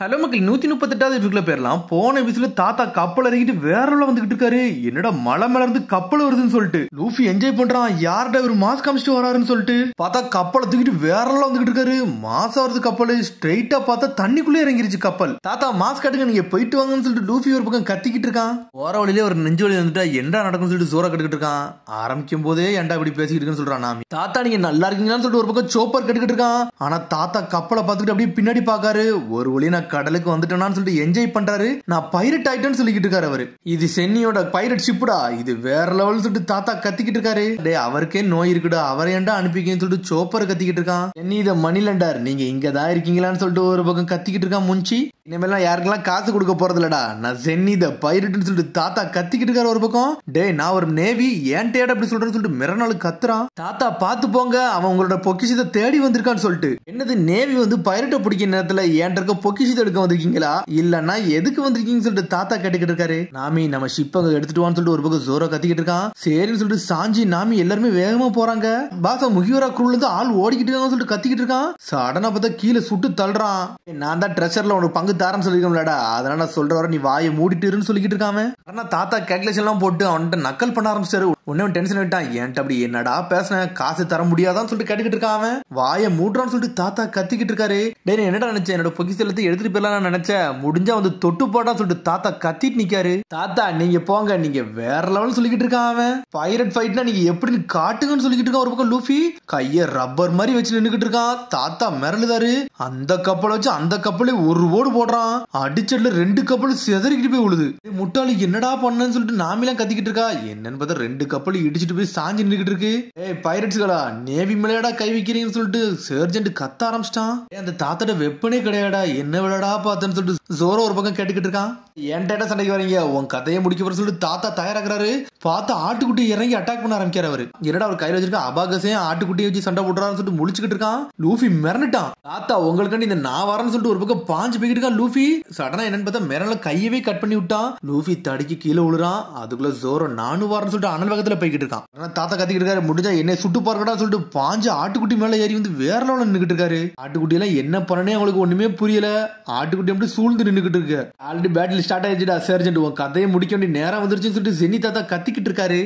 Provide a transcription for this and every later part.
Hello மக்கள் 138வது எபிசோட்ல பேரலாம். போன எபிசோட்ல தாத்தா கப்பல் இறங்கிட்டு வேற லெவல்ல வந்துகிட்டு இருக்காரு. என்னடா மலை மேல இருந்து கப்பல் வருதுன்னு சொல்லிட்டு லூஃபி என்ஜாய் பண்றான். யார்டா ஒரு மாஸ் காமிச்சிட்டு வராருன்னு சொல்லிட்டு பார்த்தா கப்பலை தூக்கிட்டு வேற லெவல்ல வந்துகிட்டு இருக்காரு. மாசம் வருது கப்பல். ஸ்ட்ரைட்டா பார்த்தா தண்ணிக்குள்ளே இறங்கிருச்சு கப்பல். தாத்தா மாஸ் காட்டுங்க, நீங்க போயிட்டு வாங்கன்னு சொல்லிட்டு லூஃபி ஒரு பக்கம் கத்திக்கிட்டு இருக்கான். போற வழியிலே ஒரு நெஞ்சு வலி வந்துட்டா என்னடா நடக்கும்னு சொல்லிட்டு ஜோரா கட்டுக்கிட்டு இருக்கான். ஆரம்பிக்கும் போதே ஏன்டா இப்படி பேசிக்கிட்டு இருக்குன்னு சொல்றான் நாமி. தாத்தா நீங்க நல்லா இருக்கீங்களான்னு சொல்லிட்டு ஒரு பக்கம் சோப்பர் கட்டுக்கிட்டு இருக்கான். ஆனா தாத்தா கப்பலை பார்த்துட்டு அப்படியே பின்னாடி பாக்காரு. ஒரு வழி நான் கடலுக்கு வந்துட்டேன் சொல்லிட்டு என்ஜாய் பண்றாரு. நான் பைரட் ஆயிட்டேன்னு சொல்லிக்கிட்டு இருக்காரு அவரு. இது சென்னியோட பைரட் ஷிப்டா, இது வேற லெவல் சொல்லிட்டு தாத்தா கத்திக்கிட்டு இருக்காரு. டே அவருக்கே நோய் இருக்குடா, அவரை ஏன்டா அனுப்பிக்கன்னு சொல்லிட்டு சோப்பர் கத்திக்கிட்டு இருக்கான். என்னி இத மணிலண்டர் நீங்க இங்கதான் இருக்கீங்களான்னு சொல்லிட்டு ஒரு பக்கம் கத்திக்கிட்டு இருக்கான் முன்சி. இனிமேலாம் யாருக்கெல்லாம் காசு கொடுக்க போறது இல்லடா, நான் சென்னி த பைரட்னு சொல்லிட்டு தாத்தா கத்திக்கிட்டு இருக்காரு ஒரு பக்கம். டே நான் ஒரு நேவி ஏன்டேடா அப்படி சொல்றேன்னு சொல்லிட்டு மிரநாள் கத்துறான். தாத்தா பாத்து போங்க, அவன் உங்களோட பொக்கிஷத்தை தேடி வந்திருக்கான்னு சொல்லிட்டு. என்னது நேவி வந்து பைரட்டை பிடிக்கிற நேரத்துல ஏன் இருக்க பொக்கிஷத்தை எடுக்க வந்திருக்கீங்களா இல்லன்னா எதுக்கு வந்திருக்கீங்கன்னு சொல்லிட்டு தாத்தா கேட்டுக்கிட்டு இருக்காரு. நாமி நம்ம ஷிப் அங்க எடுத்துட்டு வான்னு சொல்லிட்டு ஒரு பக்கம் ஜோரா கத்திக்கிட்டு இருக்கான். சரின்னு சொல்லிட்டு சாஞ்சி நாமி எல்லாருமே வேகமா போறாங்க. பாசா முகிவரா குழுல இருந்து ஆள் ஓடிக்கிட்டு இருக்கான்னு சொல்லிட்டு கத்திக்கிட்டு இருக்கான். சடனா பார்த்தா கீழே சுட்டு தள்ளுறான். நான் தான் ட்ரெஷர்ல உனக்கு பங்கு தாரன்னு சொல்லிருக்கோம்லடா, அதனால நான் சொல்ற வர நீ வாயை மூடிட்டுருன்னு சொல்லிக்கிட்டு இருக்காம. ஆனா தாத்தா கேல்குலேஷன் எல்லாம் போட்டு அவன்கிட்ட நக்கல் பண்ண ஆரம்பிச்சாரு. உடனே டென்ஷன் ஆயிட்டான். ஏன்ட்டு அப்படி என்னடா பேசுன, காசு தர முடியாதான்னு சொல்லிட்டு கேட்டுக்கிட்டு இருக்கான். வாயை மூடுறான்னு சொல்லிட்டு தாத்தா கத்திக்கிட்டு இருக்காரு. டே என்னடா நினைச்சேன், என்னோட பொக்கிஷத்தை எடுத்துட்டு போயிடலாம் நினைச்சேன், முடிஞ்சா வந்து தொட்டு போட்டா சொல்லிட்டு தாத்தா கத்திட்டு நிக்காரு. தாத்தா நீங்க போங்க, நீங்க வேற லெவல் சொல்லிக்கிட்டு இருக்கான் அவன். பைரட் ஃபைட்னா நீங்க எப்படின்னு காட்டுங்கன்னு சொல்லிக்கிட்டு இருக்கான். ஒரு பக்கம் லூஃபி கைய ரப்பர் மாதிரி வச்சு நின்னுக்கிட்டு இருக்கான். தாத்தா மிரளுதாரு. அந்த கப்பலை வச்சு அந்த கப்பலை ஒரு ஓடு போடுறான். அடிச்சட்ல 2 கப்பல் செதறிக்கிட்டு போய் விழுது. முட்டாளி என்னடா பண்ணன்னு சொல்லிட்டு நாமிலாம் கத்திக்கிட்டு இருக்கா. என்னன்னு பார்த்தா 2 கப்பல் இடிச்சிட்டு போய் சாஞ்சி நின்னுக்கிட்டு இருக்கு. ஏய் பைரட்ஸ்களா நேவி மேலடா கை வைக்கிறீங்கன்னு சொல்லிட்டு சர்ஜென்ட் கத்த ஆரம்பிச்சிட்டான். அந்த தாத்தாட வெப்பனே கிடையாடா, என்ன விளையாடா பார்த்தேன்னு சொல்லிட்டு ஜோரோ ஒரு பக்கம் கேட்டுக்கிட்டு இருக்கான். ஏன்டா சண்டைக்கு வரீங்க, உன் கதையை முடிக்க போற சொல்லிட்டு தாத்தா தயாராகிறாரு. பார்த்தா ஆட்டுக்குட்டி இறங்கி அட்டாக் பண்ண ஆரம்பிக்காரு அவரு. என்னடா அவர் கையில வச்சிருக்க அபாகசே ஆட்டுக்குட்டியை வச்சு சண்டை போடுறான்னு சொல்லிட்டு முழிச்சுக்கிட்டு இருக்கான். லூஃபி மிரண்டுட்டான். தாத்தா உங்களுக்கு இந்த நான் வரேன்னு சொல்லிட்டு ஒரு பக்கம் பாஞ்சு போய்கிட்டு இருக்கான். லூஃபி சடனா என்னன்னு பார்த்தா மிரல கையவே கட் பண்ணி விட்டான். லூஃபி தடிக்கு கீழே விழுறான். அதுக்குள்ள ஜோரோ நானும் வரேன்னு சொல்லிட்டு அனல் வேகத்துல போய்கிட்டு இருக்கான். தாத்தா கத்திக்கிட்டு இருக்காரு. முடிஞ்சா என்ன சுட்டு பாருங்கடா சொல்லிட்டு பாஞ்சு ஆட்டுக்குட்டி மேல ஏறி வந்து வேற லெவல்ல நின்னுக்கிட்டு இருக்காரு. ஆட்டுக்குட்டி எல்லாம் என்ன பண்ணனே அவங்களுக்கு ஒண்ணுமே புரியல. ஆட்டுக்குட்டி அப்படி சூழ்ந்து நின்னுக்கிட்டு இருக்கு. ஆல்ரெடி பேட்டில் ஸ்டார்ட் ஆயிடுச்சுடா சர்ஜென்ட், உன் கதையை முடிக்க வேண்டிய நேரம் வந்துருச்சுன்னு சொல்லிட்டு சென்னி தாத்தா கத்திக்கிட்டு இருக்காரு.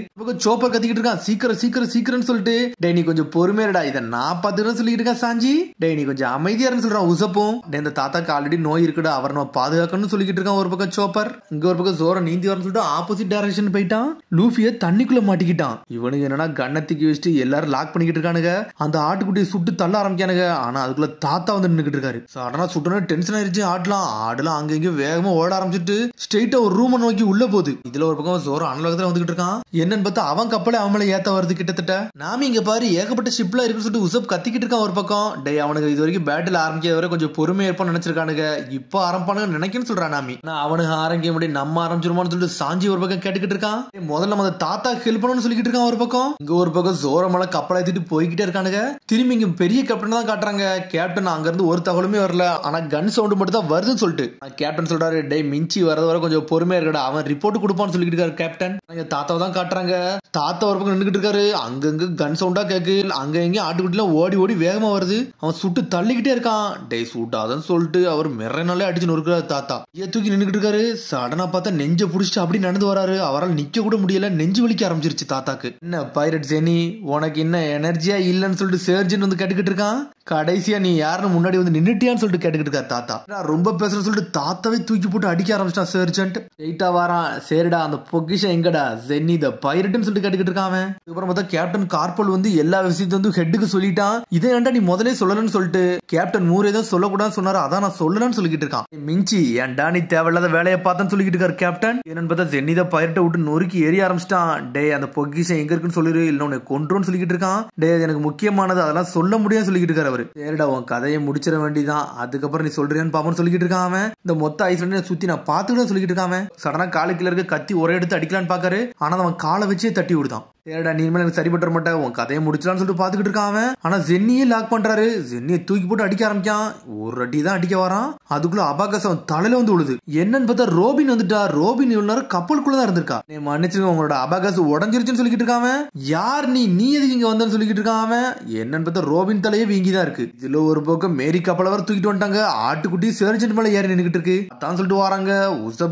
சோப்பர் கத்திக்கிட்டு இருக்கான். சீக்கிரம் சீக்கிரம் சீக்கிரம்னு சொல்லிட்டு. டே நீ கொஞ்சம் பொறுமையாடா, இதை நான் பாத்துக்கிறேன்னு சொல்லிட்டு இருக்கா சாஞ்சி. டே நீ கொஞ்சம் அமைதியா சொல்றான் உசப்பும். இந்த தாத்தாக்கு ஆல்ரெடி நோய் இருக்குடா, அவர் நம்ம பாதுகாக்கணும்னு சொல்லிக்கிட்டு இருக்கான். ஒரு பக்கம் சோப்பர், இங்க ஒரு பக்கம் ஜோரா நீந்தி வரன்னு சொல்லிட்டு ஆப்போசிட் டைரக்ஷன் போயிட்டான். லூஃபிய தண்ணிக்குள்ள மாட்டிக்கிட்டான். இவனுக்கு என்னன்னா கண்ணத்துக்கு வச்சுட்டு எல்லாரும் லாக் பண்ணிக்கிட்டு இருக்கானுங்க. அந்த ஆட்டுக்குட்டியை சுட்டு தள்ள ஆரம்பிக்கானுங்க. ஆனா அதுக்குள்ள தாத்தா வந்து நின்னுக்கிட்டு இருக்காரு. சடனா சுட்டனே டென்ஷன் ஆயிருச்சு. ஆடலாம் அங்க இங்க வேகமா ஓட ஆரம்பிச்சுட்டு ஸ்ட்ரெயிட்டா ஒரு ரூம் நோக்கி உள்ள போகுது. இதுல ஒரு பக்கம் ஜோரா அனலகத்துல வந்துகிட்டு இருக்கான். என்னன்னு பார்த்தா அவன் கப்பலை அவன் மேல ஏத்த வருது கிட்டத்தட்ட. நாம இங்க பாரு ஏகப்பட்ட ஷிப்ல இருக்குன்னு சொல்லிட்டு உசப் கத்திக்கிட்டு இருக்கான் ஒரு பக்கம். டே அவனுக்கு இது வரைக்கும் பேட்டில் ஆரம்பிக்க வரை கொஞ்சம் பொறுமையா இருப்பான்னு நினைச்சிருக்கானுங்க. இப்ப ஆரம்பிப்பானுங்க நினைக்கன்னு சொல்றான் நாமி. அவனுக்கு ஆரம்பிக்க முடியும், நம்ம ஆரம்பிச்சிருமான்னு சொல்லிட்டு சாஞ்சி ஒரு பக்கம் கேட்டுக்கிட்டு இருக்கான். முதல்ல நம்ம தாத்தா ஹெல்ப் பண்ணணும்னு சொல்லிக்கிட்டு இருக்கான் ஒரு பக்கம். இங்க ஒரு பக்கம் ஜோரா மேல கப்பலை ஏத்திட்டு போய்கிட்டே இருக்கானுங்க. திரும்பி இங்க பெரிய கேப்டன் தான் காட்டுறாங்க. கேப்டன் அங்க இருந்து ஒரு தகவலுமே வரல, ஆனா கன் சவுண்ட் மட்டும் தான் வருதுன்னு சொல்லிட்டு கேப்டன் சொல்றாரு. டே மிஞ்சி வரது வர கொஞ்சம் பொறுமையா இருக்கடா, அவன் ரிப்போர்ட் கொடுப்பான்னு சொல்லிட்டு இருக்காரு கேப்டன். தாத்தாவை தான் காட்டுறாங்க. தாத்தா ஒரு பக்கம் நின்றுகிட்டு இருக்காரு. அங்கங்க கன் சவுண்டா கேக்கு. அங்க எங்க ஆட்டுக்குட்டிலாம் ஓடி ஓடி வேகமா வருது. அவன் சுட்டு தள்ளிக்கிட்டே இருக்கான். டே சூட்டாதன்னு சொல்லிட்டு அவர் மிரனாலே அடிச்சு நொறுக்கிறாரு. தாத்தா தூக்கி நின்றுகிட்டு இருக்காரு. சடனா பார்த்தா நெஞ்ச புடிச்சிட்டு அப்படி நடந்து வராரு. அவரால் நிக்க கூட முடியல, நெஞ்சு வலிக்க ஆரம்பிச்சிருச்சு தாத்தாக்கு. என்ன பைரட் செனி உனக்கு என்ன எனர்ஜியா இல்லன்னு சொல்லிட்டு சர்ஜன் வந்து கேட்டுக்கிட்டு இருக்கான். கடைசியா நீ யாருன்னு முன்னாடி வந்து நின்னுட்டியான்னு சொல்லிட்டு கேட்டுக்கிட்டு இருக்காரு தாத்தா. ரொம்ப பேசுறேன்னு சொல்லிட்டு தாத்தாவே தூக்கி போட்டு அடிக்க ஆரம்பிச்சிட்டான் சர்ஜென்ட். எயிட்டா வாரான். சரிடா அந்த பொக்கிஷம் எங்கடா சென்னி த பைரட்னு சொல்லிட்டு கேட்டுக்கிட்டு இருக்கான். அதுக்கப்புறம் பார்த்தா கேப்டன் கார்பல் வந்து எல்லா விஷயத்தையும் வந்து ஹெட்டுக்கு சொல்லிட்டான். இதை ஏன்டா நீ முதலே சொல்லலன்னு சொல்லிட்டு கேப்டன் மூரே தான் சொல்லக்கூடாதுன்னு சொன்னாரு, அதான் நான் சொல்லலன்னு சொல்லிக்கிட்டு இருக்கான். மிஞ்சி ஏன்டா நீ தேவையில்லாத வேலையை பார்த்தேன்னு சொல்லிக்கிட்டு இருக்காரு கேப்டன். என்னன்னு பார்த்தா சென்னி த பைரட்டை விட்டு நொறுக்கி ஏறி ஆரம்பிச்சிட்டான். டே அந்த பொக்கிஷம் எங்க இருக்குன்னு சொல்லிரு, இல்ல உன்னை கொன்றுன்னு சொல்லிக்கிட்டு இருக்கான். டே எனக்கு முக்கியமானது அதெல்லாம் சொல்ல முடியாது சொல்லிக்கிட்டு இருக்காரு அவரு. சரிடா உன் கதையை முடிச்சிட வேண்டியதான், அதுக்கப்புறம் நீ சொல்றியான்னு பாப்போன்னு சொல்லிக்கிட்டு இருக்கான் அவன். இந்த மொத்த ஐஸ்லாண்ட் சுத்தி நான் பாத்துக்கிட்டு சொல்லிக்கிட்டு இருக்கான். சடனா காலுக்குள்ள இருக்க கத்தி ஒரே எடுத்து அடிக்கலான்னு பாக்காரு. ஆனா அவன் காலை வச்சே தட்டி விடுதான். ஏடா நீ எனக்கு சரிபட்டு மாட்டேன் உன் கதையை முடிச்சலான்னு சொல்லிட்டு பாத்துக்கிட்டு இருக்கான். ஆனா ஜென்னியே லாக் பண்றாரு. ஜென்னியை தூக்கி போட்டு அடிக்க ஆரம்பிக்கான். ஒரு அடி தான் அடிக்க வரான். அதுக்குள்ள அபாகஸ் அவன் தலையில வந்து விழுது. என்னன்னு பார்த்தா ரோபின் வந்துட்டா. ரோபின் இவ்வளவு நேரம் கப்பலுக்குள்ளதான் இருந்திருக்கா. நீ மன்னிச்சுங்க உங்களோட அபாகஸ் உடஞ்சிருச்சுன்னு சொல்லிக்கிட்டு இருக்காம. யார் நீ எதுக்கு இங்க வந்தன்னு சொல்லிக்கிட்டு இருக்காம. என்னன்னு பார்த்தா ரோபின் தலையே வீங்கிதான் இருக்கு. இதுல ஒரு பக்கம் மேரி கப்பலை வர தூக்கிட்டு வந்துட்டாங்க. ஆட்டுக்குட்டி சர்ஜென்ட் மேல ஏறி நின்னுகிட்டு இருக்கு. அதான் சொல்லிட்டு வராங்க.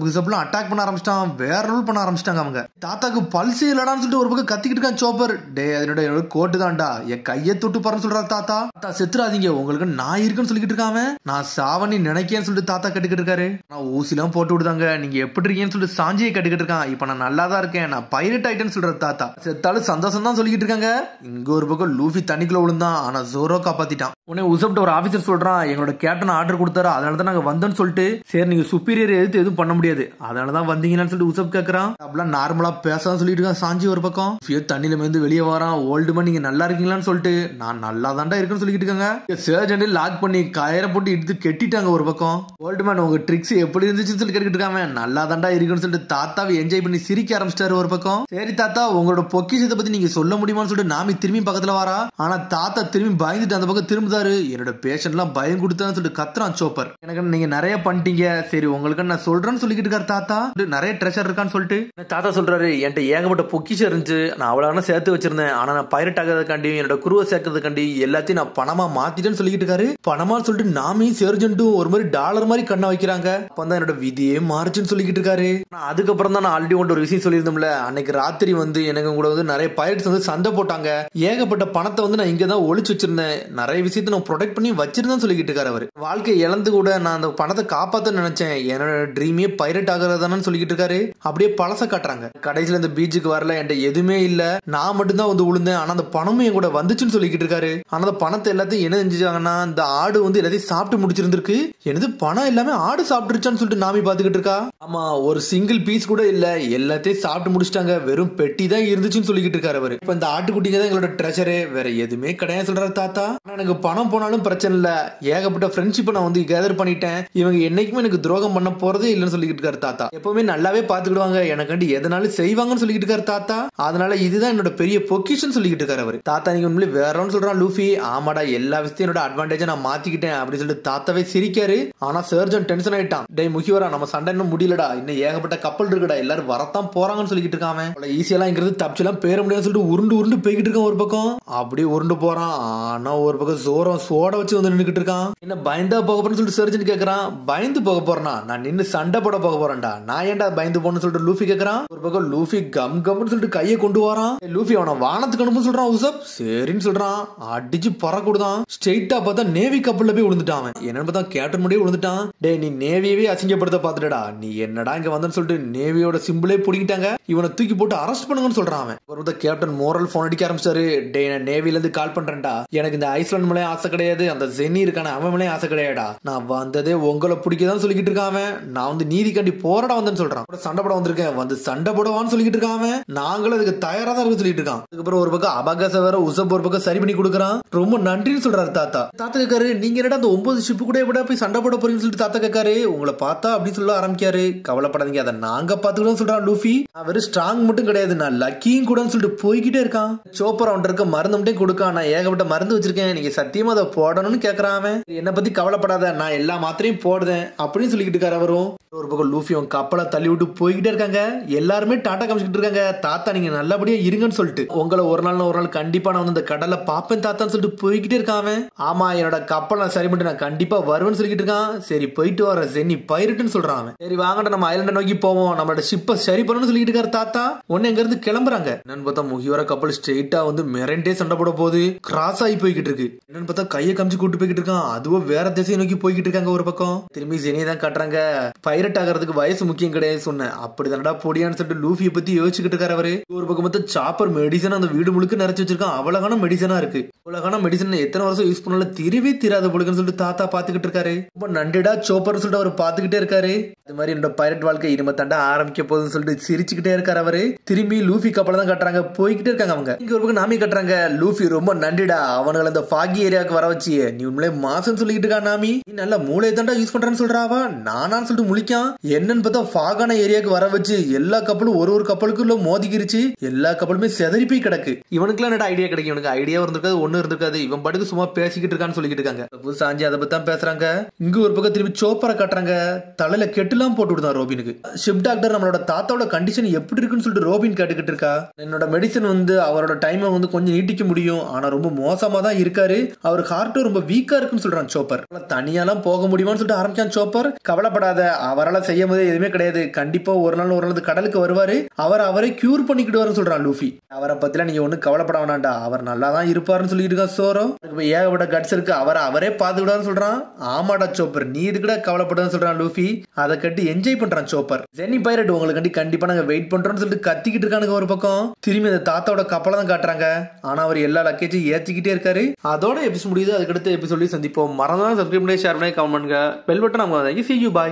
உசப்லாம் அட்டாக் பண்ண ஆரம்பிச்சிட்டான். வேற ரோல் பண்ண ஆரம்பிச்சிட்டாங்க அவங்க. தாத்தாக்கு பல்ஸ் இல்லடான்னு சொல்லிட்டு ஒரு பக்கம் கத்திக்கிட்டு இருக்கான் சோப்பர். டே அதனோட கோட்டு தான்டா என் கையை தொட்டு பாருன்னு சொல்றா தாத்தா. தாத்தா செத்துறாதீங்க உங்களுக்கு நான் இருக்குன்னு சொல்லிக்கிட்டு இருக்காம. நான் சாவனி நினைக்கேன்னு சொல்லிட்டு தாத்தா கட்டுக்கிட்டு இருக்காரு. நான் ஊசிலாம் போட்டு விடுதாங்க. நீங்க எப்படி இருக்கீங்கன்னு சொல்லிட்டு சாஞ்சியை கட்டுக்கிட்டு இருக்கான். இப்ப நான் நல்லா தான் இருக்கேன். நான் பைரட் ஆயிட்டேன்னு சொல்ற தாத்தா. செத்தாலும் சந்தோஷம் தான் சொல்லிக்கிட்டு இருக்காங்க. இங்க ஒரு பக்கம் லூஃபி தண்ணிக்குள்ள விழுந்தான். ஆனா ஜோரோ காப்பாத்திட்டான். உடனே உசப்ட ஒரு ஆபீசர் சொல்றான் எங்களோட கேப்டன் ஆர்டர் கொடுத்தாரு அதனாலதான் நாங்க வந்தோம்னு சொல்லிட்டு. சரி நீங்க சுப்பீரியர் எதிர்த்து எதுவும் பண்ண முடியாது அதனாலதான் வந்தீங்கன்னு சொல்லிட்டு உசப் கேக்குறான். அப்படிலாம் நார்மலா பேசலாம் சொல்லிட்டு இருக்கான் சாஞ்சி ஒரு பக்கம். தண்ணியில இருந்து வெளியே வரான். ஓல்டு மேன் நீங்க நல்லா இருக்கீங்களான்னு சொல்லிட்டு. நான் நல்லா தாண்டா இருக்குன்னு சொல்லிட்டு இருக்காங்க. சர்ஜென்ட் லாக் பண்ணி கயிறை போட்டு எடுத்து கெட்டிட்டாங்க ஒரு பக்கம். ஓல்டு மேன் உங்க ட்ரிக்ஸ் எப்படி இருந்துச்சுன்னு சொல்லி கேட்டுக்கிட்டு இருக்காங்க. நல்லா தாண்டா இருக்குன்னு சொல்லிட்டு தாத்தாவை என்ஜாய் பண்ணி சிரிக்க ஆரம்பிச்சிட்டாரு ஒரு பக்கம். சரி தாத்தா உங்களோட பொக்கிஷத்தை பத்தி நீங்க சொல்ல முடியுமான்னு சொல்லிட்டு நாமி திரும்பி பக்கத்துல வரா. ஆனா தாத்தா திரும்பி பயந்துட்டு அந்த பக்கம் திரும்புதாரு. என்னோட பேஷண்ட் எல்லாம் பயம் கொடுத்தான்னு சொல்லிட்டு கத்துறான் சோப்பர். எனக்கு நீங்க நிறைய பண்ணிட்டீங்க. சரி உங்களுக்கு நான் சொல்றேன்னு சொல்லிக்கிட்டு இருக்காரு தாத்தா. நிறைய ட்ரெஷர் இருக்கான்னு சொல்லிட்டு தாத்தா சொல்றாரு என்கிட்ட ஏகப்பட்ட பொக்கிஷம் இருந்துச்சு. நான் அவ்வளவு சேர்த்து வச்சிருந்தேன். ஆனா நான் பைரட் ஆகிறதுக்காண்டி என்னோட குருவை சேர்க்கறதுக்காண்டி எல்லாத்தையும் நான் பணமா மாத்திட்டேன்னு சொல்லிக்கிட்டு இருக்காரு. பணமா சொல்லிட்டு நாமி சர்ஜென்ட்டும் ஒரு மாதிரி டாலர் மாதிரி கண்ணா வைக்கிறாங்க. அப்பதான் என்னோட விதியே மாறுச்சுன்னு சொல்லிக்கிட்டு இருக்காரு. அதுக்கப்புறம் தான் நான் ஆல்ரெடி ஒரு விஷயம் சொல்லியிருந்தோம்ல. அன்னைக்கு ராத்திரி எனக்கு கூட நிறைய பைரட்ஸ் சண்டை போட்டாங்க. ஏகப்பட்ட பணத்தை நான் இங்க தான் ஒளிச்சு வச்சிருந்தேன். நிறைய விஷயத்தை நான் ப்ரொடெக்ட் பண்ணி வச்சிருந்தேன் சொல்லிக்கிட்டு இருக்காரு அவர். வாழ்க்கை இழந்து கூட நான் அந்த பணத்தை காப்பாத்த நினைச்சேன். என்னோட ட்ரீமே பைரட் ஆகிறதானு சொல்லிக்கிட்டு இருக்காரு. அப்படியே பழச காட்டுறாங்க. கடைசியில இந்த பீச்சுக்கு வரல என்கிட்ட எதுவுமே இல்ல. நான் மட்டும் தான் விழுந்தேன். ஆனா அந்த பணமும் என் கூட வந்துச்சுன்னு சொல்லிக்கிட்டு இருக்காரு. ஆனா அந்த பணத்தை எல்லாத்தையும் என்ன செஞ்சாங்கன்னா இந்த ஆடு எல்லாத்தையும் சாப்பிட்டு முடிச்சிருந்திருக்கு. எனது பணம் எல்லாமே ஆடு சாப்பிட்டுருச்சான்னு சொல்லிட்டு நாமி பாத்துக்கிட்டு இருக்கா. ஆமா ஒரு சிங்கிள் பீஸ் கூட இல்ல. எல்லாத்தையும் சாப்பிட்டு முடிச்சிட்டாங்க. வெறும் பெட்டி தான் இருந்துச்சுன்னு சொல்லிக்கிட்டு இருக்காரு அவரு. இப்ப இந்த ஆட்டுக்குட்டிங்க தான் எங்களோட ட்ரெஷரே. வேற எதுவுமே கிடையாது சொல்றாரு தாத்தா. எனக்கு பணம் போனாலும் பிரச்சனை இல்ல. ஏகப்பட்ட ஃப்ரெண்ட்ஷிப் நான் கேதர் பண்ணிட்டேன். இவங்க என்னைக்குமே எனக்கு துரோகம் பண்ண போறதே இல்லைன்னு சொல்லிக்கிட்டு இருக்காரு தாத்தா. எப்பவுமே நல்லாவே பாத்துக்கிடுவாங்க. எனக்காண்டி எதனாலும் செய்வாங்கன்னு சொல்லிக்கிட்டு இருக்காரு தாத்தா. அதனால இதுதான் என்னோட பெரிய பொக்கிஷன் சொல்லிக்கிட்டு இருக்காரு அவரு. தாத்தா நீங்க உண்மையிலே வேறன்னு சொல்றான் லூஃபி. ஆமாடா எல்லா விஷயத்தையும் என்னோட அட்வான்டேஜ் நான் மாத்திக்கிட்டேன் அப்படின்னு சொல்லிட்டு தாத்தாவே சிரிக்காரு. ஆனா சர்ஜன் டென்ஷன் ஆயிட்டான். டே முக்கியவரா நம்ம சண்டை இன்னும் முடியலடா. இன்னும் ஏகப்பட்ட கப்பல் இருக்குடா. எல்லாரும் வரத்தான் போறாங்கன்னு சொல்லிக்கிட்டு இருக்காம. ஈஸியெல்லாம் இங்கிறது தப்பிச்செல்லாம் பேர முடியாதுன்னு சொல்லிட்டு உருண்டு உருண்டு போய்கிட்டு இருக்கான் ஒரு பக்கம். அப்படியே உருண்டு போறான். ஆனா ஒரு பக்கம் ஜோரம் சோட வச்சு நின்னுக்கிட்டு இருக்கான். என்ன பயந்தா போக போறேன்னு சொல்லிட்டு சர்ஜன் கேக்குறான். பயந்து போக போறேனா? நான் நின்னு சண்டை போட போக போறேன்டா. நான் ஏன்டா பயந்து போன்னு சொல்லிட்டு லூஃபி கேக்குறான். ஒரு பக்கம் லூஃபி கம் கம்னு சொல்லிட்டு கையை கொண்டு வரான். லூஃபி அவனை வானத்துக்கு அனுப்புன்னு சொல்றான். உசப் சரின்னு சொல்றான். அடிச்சு பறக்கூடான். ஸ்ட்ரெயிட்டா பார்த்தா நேவி கப்பல்ல போய் விழுந்துட்டான். என்னன்னு பார்த்தா கேப்டன் முடியே விழுந்துட்டான். டே நீ நேவியவே அசிங்கப்படுத்த பாத்துட்டா. நீ என்னடா இங்க வந்தன்னு சொல்லிட்டு நேவியோட சிம்பிளே பிடிக்கிட்டாங்க. இவனை தூக்கி போட்டு அரெஸ்ட் பண்ணுங்கன்னு சொல்றான். அவன் கேப்டன் மோரல் போன் அடிக்க ஆரம்பிச்சாரு. டே நான் நேவில இருந்து கால் பண்றேன்டா. எனக்கு இந்த ஐஸ்லாண்ட் மேலே ஆசை கிடையாது. அந்த ஜென்னி இருக்கான அவன் மேலே ஆசை கிடையாடா. நான் வந்ததே உங்களை பிடிக்கதான் சொல்லிக்கிட்டு இருக்கான். நான் நீதிக்காண்டி போராட வந்தேன்னு சொல்றான். சண்டை போட வந்திருக்கேன். சண்டை போடவான்னு சொல்லிக்கிட்டு இருக்கான். நாங்களும் அதுக்கு தயாரா தான் இருக்கு சொல்லிட்டு இருக்கான். அதுக்கப்புறம் ஒரு பக்கம் அபாகாச வேற உசப் ஒரு பக்கம் சரி பண்ணி கொடுக்குறான். ரொம்ப நன்றின்னு சொல்றாரு தாத்தா. தாத்தா கேட்காரு நீங்க என்னடா அந்த 9 ஷிப்பு கூட எப்படா போய் சண்டை போட போறீங்கன்னு சொல்லிட்டு தாத்தா கேட்காரு. உங்களை பார்த்தா அப்படின்னு சொல்ல ஆரம்பிக்காரு. கவலைப்படாதீங்க அதை நாங்க பாத்துக்கிட்டோம் சொல்றான் லூஃபி. அவர் ஸ்ட்ராங் மட்டும் கிடையாது நான் லக்கியும் கூட சொல்லிட்டு போய்கிட்டே இருக்கான். சோப்பர் அவன் இருக்க மருந்து மட்டும் கொடுக்கான். நான் ஏகப்பட்ட மருந்து வச்சிருக்கேன். நீங்க சத்தியமா அதை போடணும்னு கேக்குறான். என்ன பத்தி கவலைப்படாத நான் எல்லா மாத்திரையும் போடுறேன் அப்படின்னு சொல்லிக்கிட்டு இருக்காரு அவரும். ஒரு பக்கம் லூஃபி அவன் கப்பலை தள்ளி விட்டு போய்கிட்டே இருக்காங்க. எல்லாருமே டாட்டா காமிச்சிட்டு இருக்காங்க. தாத்தா நீங்க நல்லபடியா இருங்கன்னு சொல்லிட்டு. உங்களை ஒரு நாள் கண்டிப்பா நான் இந்த கடலை பாப்பேன் தாத்தான்னு சொல்லிட்டு போய்கிட்டே இருக்கான். ஆமா என்னோட கப்பல் நான் சரி பண்ணி நான் கண்டிப்பா வருவேன்னு சொல்லிக்கிட்டு இருக்கான். சரி போயிட்டு வர ஜென்னி பைரட்னு சொல்றான். சரி வாங்கடா நம்ம ஐலண்ட நோக்கி போவோம். நம்மளோட ஷிப்பை சரி பண்ணணும்னு சொல்லிட்டு இருக்காரு தாத்தா. ஒன்னு எங்க இருந்து கிளம்புறாங்க. என்னன்னு பார்த்தா முகிவர கப்பல் ஸ்ட்ரெயிட்டா மெரண்டே சண்டை போட போது கிராஸ் ஆகி போய்கிட்டு இருக்கு. என்னன்னு பார்த்தா கையை காமிச்சு கூட்டு போய்கிட்டு இருக்கான். அதுவும் வேற திசையை நோக்கி போய்கிட்டு இருக்காங்க ஒரு பக்கம். திரும்பி ஜெனியை தான் காட்டுறாங்க. பைரட் ஆகிறதுக்கு வயசு முக்கியம் கிடையாது சொன்னேன். அப்படிதான்டா பொடியான்னு சொல்லிட்டு லூஃபியை பத்தி யோசிச்சுக்கிட்டு இருக்காரு அவரு. ஒரு பக்கம் பார்த்தா சாப்பர் மெடிசன் அந்த வீடு முழுக்க நிறைச்சு வச்சிருக்கான். அவ்வளவுக்கான மெடிசனா இருக்கு. அவ்வளவுக்கான மெடிசன் எத்தனை வருஷம் யூஸ் பண்ணல திருவே தீராத பொழுதுன்னு சொல்லிட்டு தாத்தா பாத்துக்கிட்டு இருக்காரு. ரொம்ப நன்றிடா சோப்பர் சொல்லிட்டு அவர் பாத்துக்கிட்டே இருக்காரு. இது மாதிரி என்னோட பைரட் வாழ்க்கை இனிமே தாண்டா ஆரம்பிக்க போகுதுன்னு சொல்லிட்டு சிரிச்சுக்கிட்டே இருக்காரு அவரு. திரும்பி லூஃபி கப்பல தான் கட்டுறாங்க. போய்கிட்டே இருக்காங்க அவங்க. இங்க ஒரு பக்கம் நாமி கட்டுறாங்க. லூஃபி ரொம்ப நன்றிடா அவங்களை அந்த ஃபாகி ஏரியாவுக்கு வர வச்சு நீ உண்மையிலே மாசம் சொல்லிக்கிட்டு இருக்கா நாமி. நீ நல்ல மூளையை தாண்டா யூஸ் பண்றான்னு சொல்றாவா. நானான்னு சொல்லிட்டு முழிக்கான். என்னன்னு பார்த்தா ஃபாகான ஏரியாவுக்கு வர வச்சு எல்லா கப்பலும் ஒரு கப்பலுக்குள்ள மோதிக்கிருச்சு. எல்லா எல்லா கப்பலுமே செதறி போய் கிடக்கு. இவனுக்குலாம் என்னடா ஐடியா கிடைக்கும்? இவனுக்கு ஐடியா இருந்திருக்காது, ஒண்ணு இருந்திருக்காது. இவன் பாட்டுக்கு சும்மா பேசிக்கிட்டு இருக்கான்னு சொல்லிக்கிட்டு இருக்காங்க. சாஞ்சி அதை பத்தி தான் பேசுறாங்க. இங்க ஒரு பக்கம் திரும்பி சோப்பரை காட்டுறாங்க. தலையில கெட்டுலாம் போட்டு விடுதான் ரோபினுக்கு. ஷிப் டாக்டர் நம்மளோட தாத்தாவோட கண்டிஷன் எப்படி இருக்குன்னு சொல்லிட்டு ரோபின் கேட்டுக்கிட்டு இருக்கா. என்னோட மெடிசன் அவரோட டைமை கொஞ்சம் நீட்டிக்க முடியும், ஆனா ரொம்ப மோசமா தான் இருக்காரு, அவர் ஹார்ட்டும் ரொம்ப வீக்கா இருக்குன்னு சொல்றான் சோப்பர். தனியாலாம் போக முடியுமான்னு சொல்லிட்டு ஆரம்பிச்சான் சோப்பர். கவலைப்படாத, அவரால் செய்யும் போதே எதுவுமே கிடையாது, கண்டிப்பா ஒரு நாள் கடலுக்கு வருவாரு, அவரை கியூர் பண்ணிக்கிட்டு சொல்றான் லூஃபி. அவரை பத்திலாம் நீங்க ஒன்னும் கவலைப்பட வேணாண்டா, அவர் நல்லா தான் இருப்பாருன்னு சொல்லிட்டு இருக்கான் சோரோ. ஏகப்பட்ட கட்ஸ் இருக்கு, அவரே பாத்துக்கிட்டான்னு சொல்றான். ஆமாடா சோப்பர், நீ இதுக்கிட்ட கவலைப்படுன்னு சொல்றான் லூஃபி. அதை கட்டி என்ஜாய் பண்றான் சோப்பர். ஜென்னி பைரட் உங்களுக்கு கண்டிப்பா நாங்க வெயிட் பண்றோம்னு சொல்லிட்டு கத்திக்கிட்டு இருக்கானுங்க ஒரு பக்கம். திரும்பி அந்த தாத்தாவோட கப்பலை தான் காட்டுறாங்க. ஆனா அவர் எல்லா லக்கேஜும் ஏற்றிக்கிட்டே இருக்காரு. அதோட எபிசோட் முடியுது. அதுக்கடுத்து எபிசோட சந்திப்போம். மறந்தாலும் சப்ஸ்கிரைப் பண்ணி ஷேர் பண்ணி கமெண்ட் பண்ணுங்க. பெல் பட்டன் நம்ம see you bye.